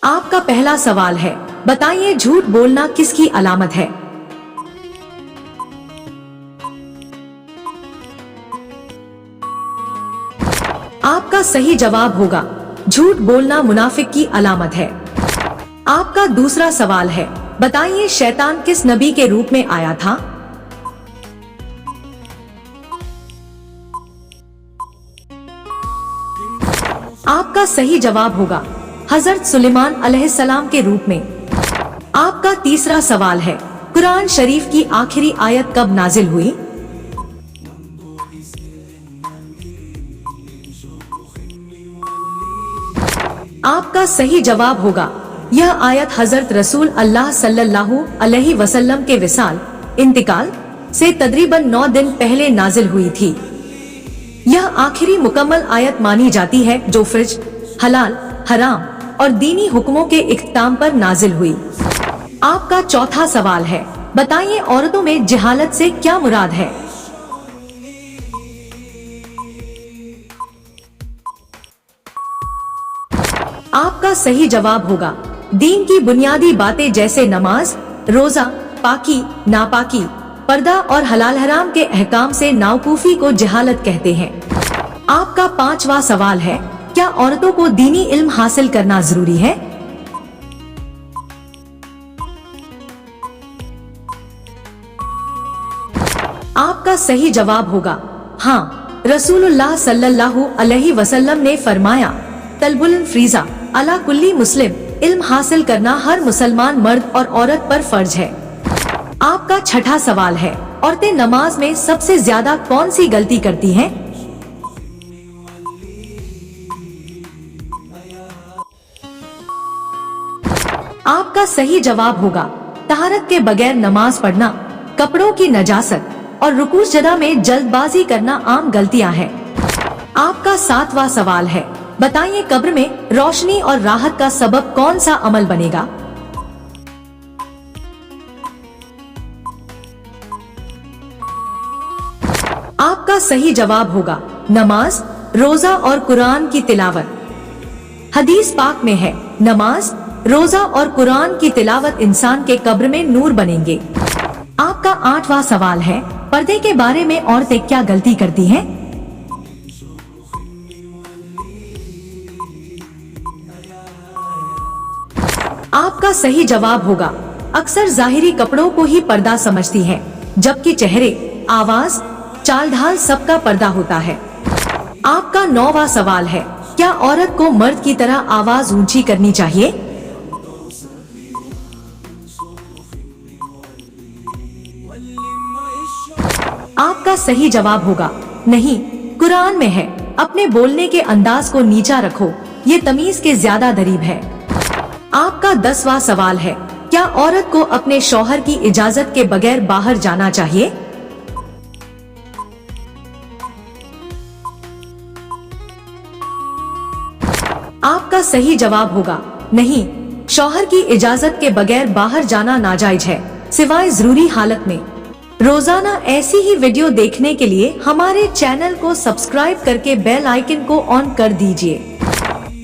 आपका पहला सवाल है, बताइए झूठ बोलना किसकी अलामत है? आपका सही जवाब होगा झूठ बोलना मुनाफिक की अलामत है। आपका दूसरा सवाल है, बताइए शैतान किस नबी के रूप में आया था? आपका सही जवाब होगा हजरत सुलेमान अलैहिस्सलाम के रूप में। आपका तीसरा सवाल है, कुरान शरीफ की आखिरी आयत कब नाजिल हुई? आपका सही जवाब होगा यह आयत हजरत रसूल अल्लाह सल्लल्लाहु अलैहि वसल्लम के विसाल इंतकाल से तकरीबन 9 दिन पहले नाजिल हुई थी। यह आखिरी मुकम्मल आयत मानी जाती है जो फर्ज, हलाल, हराम और दीनी हुक्मों के इख्तिताम पर नाजिल हुई। आपका चौथा सवाल है, बताइए औरतों में जहालत से क्या मुराद है? आपका सही जवाब होगा दीन की बुनियादी बातें जैसे नमाज, रोजा, पाकी, नापाकी, पर्दा और हलाल हराम के अहकाम से नाउकूफी को जहालत कहते हैं। आपका पांचवा सवाल है, क्या औरतों को दीनी इल्म हासिल करना जरूरी है? आपका सही जवाब होगा हाँ। रसूलुल्लाह सल्लल्लाहु अलैहि वसल्लम ने फरमाया, तलबुल फरीजा अला कुल्ली मुस्लिम, इल्म हासिल करना हर मुसलमान मर्द और औरत पर फर्ज है। आपका छठा सवाल है, औरतें नमाज में सबसे ज्यादा कौन सी गलती करती हैं? आपका सही जवाब होगा तहारत के बगैर नमाज पढ़ना, कपड़ों की नजासत और रुकू सजदा में जल्दबाजी करना आम गलतियां हैं। आपका सातवां सवाल है, बताइए कब्र में रोशनी और राहत का सबब कौन सा अमल बनेगा? आपका सही जवाब होगा नमाज, रोजा और कुरान की तिलावत। हदीस पाक में है, नमाज, रोजा और कुरान की तिलावत इंसान के कब्र में नूर बनेंगे। आपका आठवां सवाल है, पर्दे के बारे में औरतें क्या गलती करती हैं? आपका सही जवाब होगा अक्सर जाहिरी कपड़ों को ही पर्दा समझती हैं, जबकि चेहरे, आवाज, चाल ढाल सबका पर्दा होता है। आपका नौवां सवाल है, क्या औरत को मर्द की तरह आवाज ऊंची करनी चाहिए? आपका सही जवाब होगा नहीं। कुरान में है, अपने बोलने के अंदाज को नीचा रखो, ये तमीज के ज्यादा दरीब है। आपका 10वां सवाल है, क्या औरत को अपने शौहर की इजाजत के बगैर बाहर जाना चाहिए? आपका सही जवाब होगा नहीं, शौहर की इजाजत के बगैर बाहर जाना नाजायज है, सिवाय जरूरी हालत में। रोजाना ऐसी ही वीडियो देखने के लिए हमारे चैनल को सब्सक्राइब करके बेल आइकन को ऑन कर दीजिए।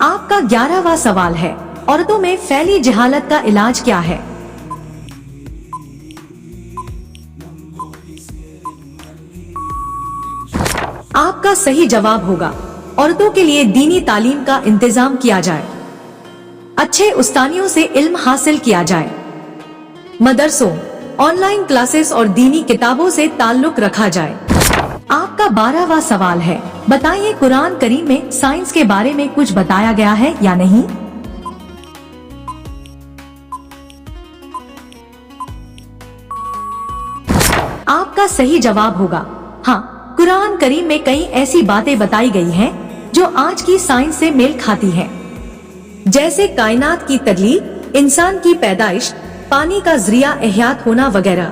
आपका 11वां सवाल है, औरतों में फैली जहालत का इलाज क्या है? आपका सही जवाब होगा औरतों के लिए दीनी तालीम का इंतजाम किया जाए, अच्छे उस्तानियों से इल्म हासिल किया जाए, मदरसों, ऑनलाइन क्लासेस और दीनी किताबों से ताल्लुक रखा जाए। आपका 12वां सवाल है, बताइए कुरान करीम में साइंस के बारे में कुछ बताया गया है या नहीं? आपका सही जवाब होगा हाँ। कुरान करीम में कई ऐसी बातें बताई गई हैं जो आज की साइंस से मेल खाती हैं, जैसे कायनात की तख्लीक, इंसान की पैदाइश, पानी का जरिया एहयात होना वगैरह।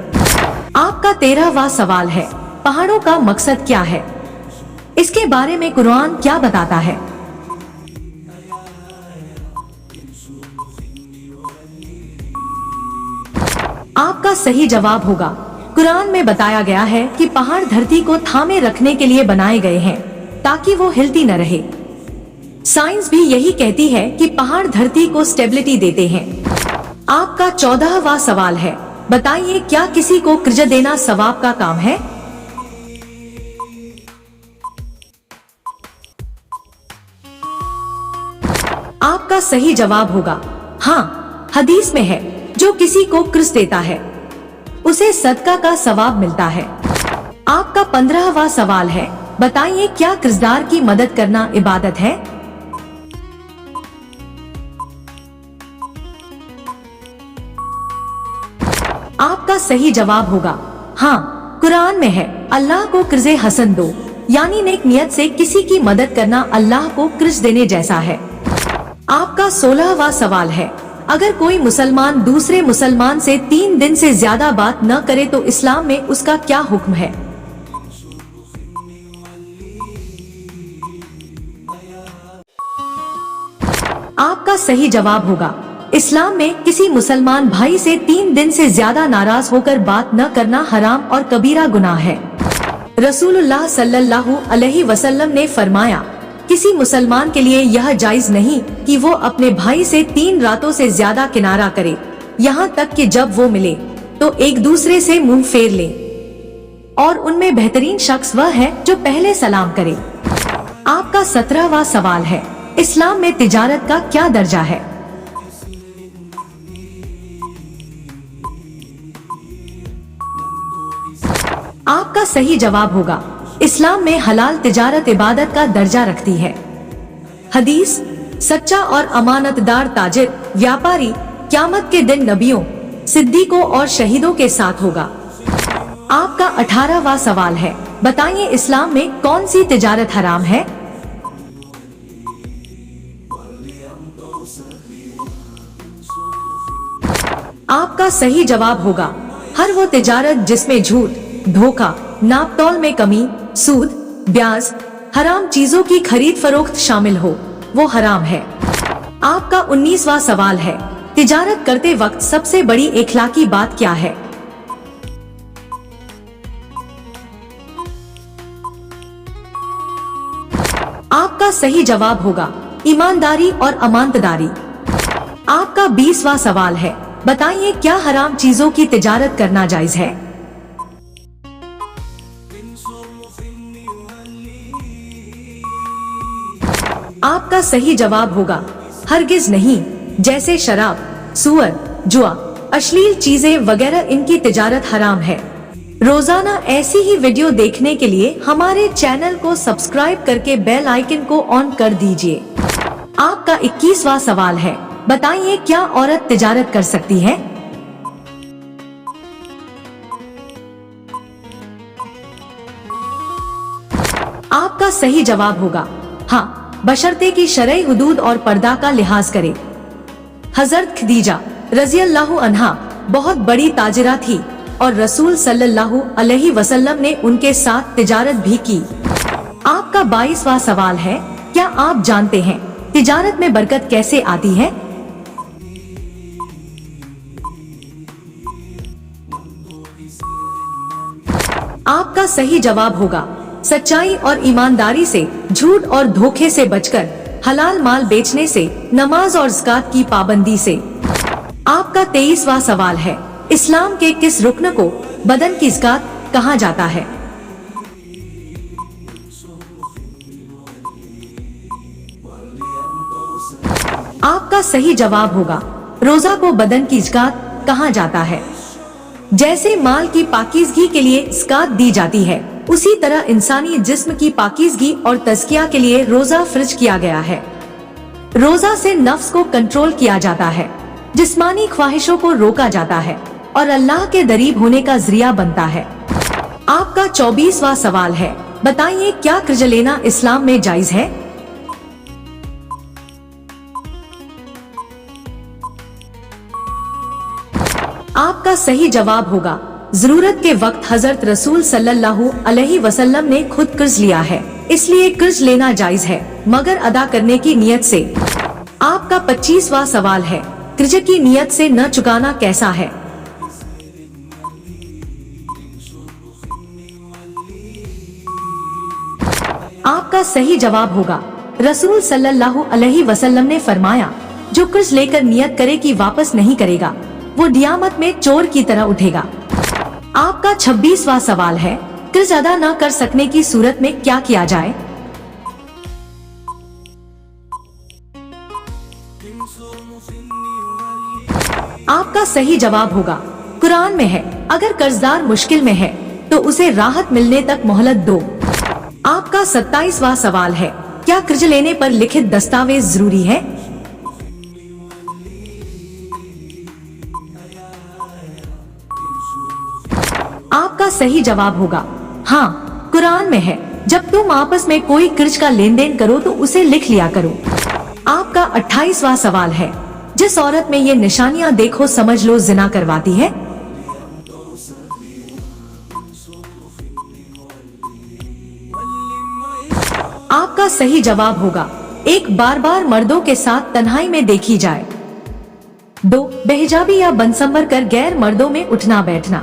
आपका 13वां सवाल है, पहाड़ों का मकसद क्या है? इसके बारे में कुरान क्या बताता है? आपका सही जवाब होगा कुरान में बताया गया है कि पहाड़ धरती को थामे रखने के लिए बनाए गए हैं ताकि वो हिलती न रहे। साइंस भी यही कहती है कि पहाड़ धरती को स्टेबिलिटी देते हैं। आपका 14वां सवाल है, बताइए क्या किसी को कर्ज देना सवाब का काम है? आपका सही जवाब होगा हाँ। हदीस में है, जो किसी को कर्ज देता है उसे सदका का सवाब मिलता है। आपका 15वां सवाल है, बताइए क्या कर्जदार की मदद करना इबादत है? आपका सही जवाब होगा हाँ। कुरान में है, अल्लाह को कर्ज़े हसन दो, यानी नेक नियत से किसी की मदद करना अल्लाह को कर्ज देने जैसा है। आपका 16वां सवाल है, अगर कोई मुसलमान दूसरे मुसलमान से 3 दिन से ज्यादा बात न करे तो इस्लाम में उसका क्या हुक्म है? आपका सही जवाब होगा, इस्लाम में किसी मुसलमान भाई से 3 दिन से ज्यादा नाराज होकर बात न करना हराम और कबीरा गुनाह है। रसूलुल्लाह सल्लल्लाहु अलैहि वसल्लम ने फरमाया, किसी मुसलमान के लिए यह जायज नहीं कि वो अपने भाई से 3 रातों से ज्यादा किनारा करे, यहाँ तक कि जब वो मिले तो एक दूसरे से मुंह फेर ले, और उनमें बेहतरीन शख्स वह है जो पहले सलाम करे। आपका 17वां सवाल है, इस्लाम में तिजारत का क्या दर्जा है? आपका सही जवाब होगा, इस्लाम में हलाल तिजारत इबादत का दर्जा रखती है। हदीस, सच्चा और अमानतदार ताजिर व्यापारी क़यामत के दिन नबियों, सिद्दीकों और शहीदों के साथ होगा। आपका 18वां सवाल है, बताइए इस्लाम में कौन सी तिजारत हराम है? आपका सही जवाब होगा, हर वो तिजारत जिसमें झूठ, धोखा, नापतोल में कमी, सूद, ब्याज, हराम चीजों की खरीद फरोख्त शामिल हो, वो हराम है। आपका 19वां सवाल है, तिजारत करते वक्त सबसे बड़ी इखलाकी बात क्या है? आपका सही जवाब होगा, ईमानदारी और अमानतदारी। आपका 20वां सवाल है, बताइए क्या हराम चीजों की तिजारत करना जायज है? आपका सही जवाब होगा, हरगिज नहीं। जैसे शराब, सुअर, जुआ, अश्लील चीजें वगैरह, इनकी तिजारत हराम है। रोजाना ऐसी ही वीडियो देखने के लिए हमारे चैनल को सब्सक्राइब करके बेल आइकन को ऑन कर दीजिए। आपका 21वां सवाल है, बताइए क्या औरत तिजारत कर सकती है? आपका सही जवाब होगा हाँ, बशर्ते की शरई हुदूद और पर्दा का लिहाज करे। हजरत खदीजा रज़ियल्लाहु अन्हा बहुत बड़ी ताजिरा थी और रसूल सल्लल्लाहु अलैहि वसल्लम ने उनके साथ तिजारत भी की। आपका 22वां सवाल है, क्या आप जानते हैं तिजारत में बरकत कैसे आती है? आपका सही जवाब होगा, सच्चाई और ईमानदारी से, झूठ और धोखे से बचकर, हलाल माल बेचने से, नमाज और ज़कात की पाबंदी से। आपका 23वां सवाल है, इस्लाम के किस रुकन को बदन की ज़कात कहा जाता है? आपका सही जवाब होगा, रोजा को बदन की ज़कात कहा जाता है। जैसे माल की पाकीज़गी के लिए ज़कात दी जाती है, उसी तरह इंसानी जिस्म की पाकीज़गी और तज़किया के लिए रोजा फर्ज किया गया है। रोजा से नफ्स को कंट्रोल किया जाता है, जिस्मानी ख्वाहिशों को रोका जाता है और अल्लाह के करीब होने का जरिया बनता है। आपका 24वां सवाल है, बताइए क्या कर्ज लेना इस्लाम में जायज है? आपका सही जवाब होगा, जरूरत के वक्त हजरत रसूल सल्लल्लाहु अलैहि वसल्लम ने खुद कर्ज लिया है, इसलिए कर्ज लेना जायज है, मगर अदा करने की नियत से। आपका 25वां सवाल है, कर्ज की नियत से न चुकाना कैसा है? आपका सही जवाब होगा, रसूल सल्लल्लाहु अलैहि वसल्लम ने फरमाया, जो कर्ज लेकर नियत करे कि वापस नहीं करेगा, वो क़यामत में चोर की तरह उठेगा। आपका 26वां सवाल है, कर्ज अदा न कर सकने की सूरत में क्या किया जाए? आपका सही जवाब होगा, कुरान में है, अगर कर्जदार मुश्किल में है तो उसे राहत मिलने तक मोहलत दो। आपका 27वां सवाल है, क्या कर्ज लेने पर लिखित दस्तावेज जरूरी है? आपका सही जवाब होगा, हाँ, कुरान में है, जब तुम आपस में कोई कर्ज का लेन देन करो तो उसे लिख लिया करो। आपका 28वां सवाल है, जिस औरत में ये निशानियां देखो समझ लो जिना करवाती है। आपका सही जवाब होगा, एक बार बार मर्दों के साथ तन्हाई में देखी जाए। 2 बेहिजाबी या बनसंबर कर गैर मर्दों में उठना बैठना।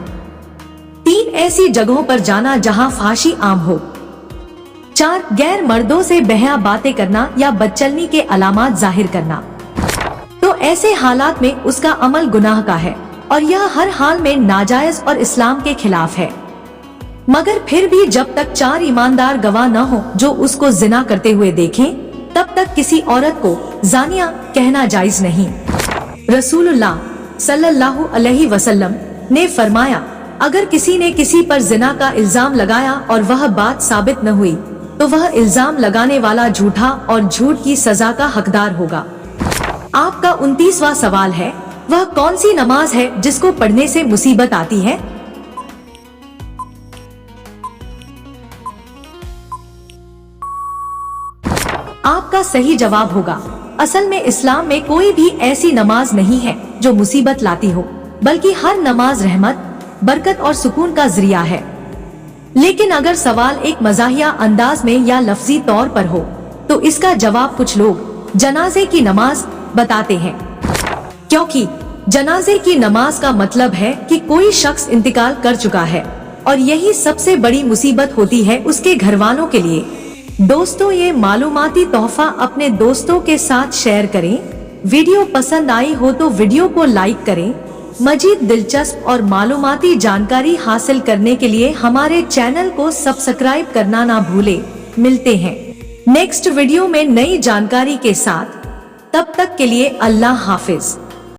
3 ऐसी जगहों पर जाना जहां फांसी आम हो। 4 गैर मर्दों से बेहया बातें करना या बदचलनी के अलामात जाहिर करना। तो ऐसे हालात में उसका अमल गुनाह का है और यह हर हाल में नाजायज और इस्लाम के खिलाफ है। मगर फिर भी जब तक 4 ईमानदार गवाह न हो जो उसको जिना करते हुए देखें, तब तक किसी औरत को जानिया कहना जायज नहीं। रसूलुल्लाह सल्लल्लाहु अलैहि वसल्लम ने फरमाया, अगर किसी ने किसी पर जिना का इल्जाम लगाया और वह बात साबित न हुई तो वह इल्जाम लगाने वाला झूठा और झूठ की सजा का हकदार होगा। आपका 29वां सवाल है, वह कौन सी नमाज है जिसको पढ़ने से मुसीबत आती है? आपका सही जवाब होगा, असल में इस्लाम में कोई भी ऐसी नमाज नहीं है जो मुसीबत लाती हो, बल्कि हर नमाज रहमत, बरकत और सुकून का जरिया है। लेकिन अगर सवाल एक मजाहिया अंदाज में या लफ्जी तौर पर हो तो इसका जवाब कुछ लोग जनाजे की नमाज बताते हैं, क्योंकि जनाजे की नमाज का मतलब है कि कोई शख्स इंतकाल कर चुका है और यही सबसे बड़ी मुसीबत होती है उसके घर वालों के लिए। दोस्तों, ये मालूमाती तोहफा अपने दोस्तों के साथ शेयर करें। वीडियो पसंद आई हो तो वीडियो को लाइक करें। मजीद दिलचस्प और मालूमाती जानकारी हासिल करने के लिए हमारे चैनल को सब्सक्राइब करना ना भूलें। मिलते हैं नेक्स्ट वीडियो में नई जानकारी के साथ, तब तक के लिए अल्लाह हाफिज।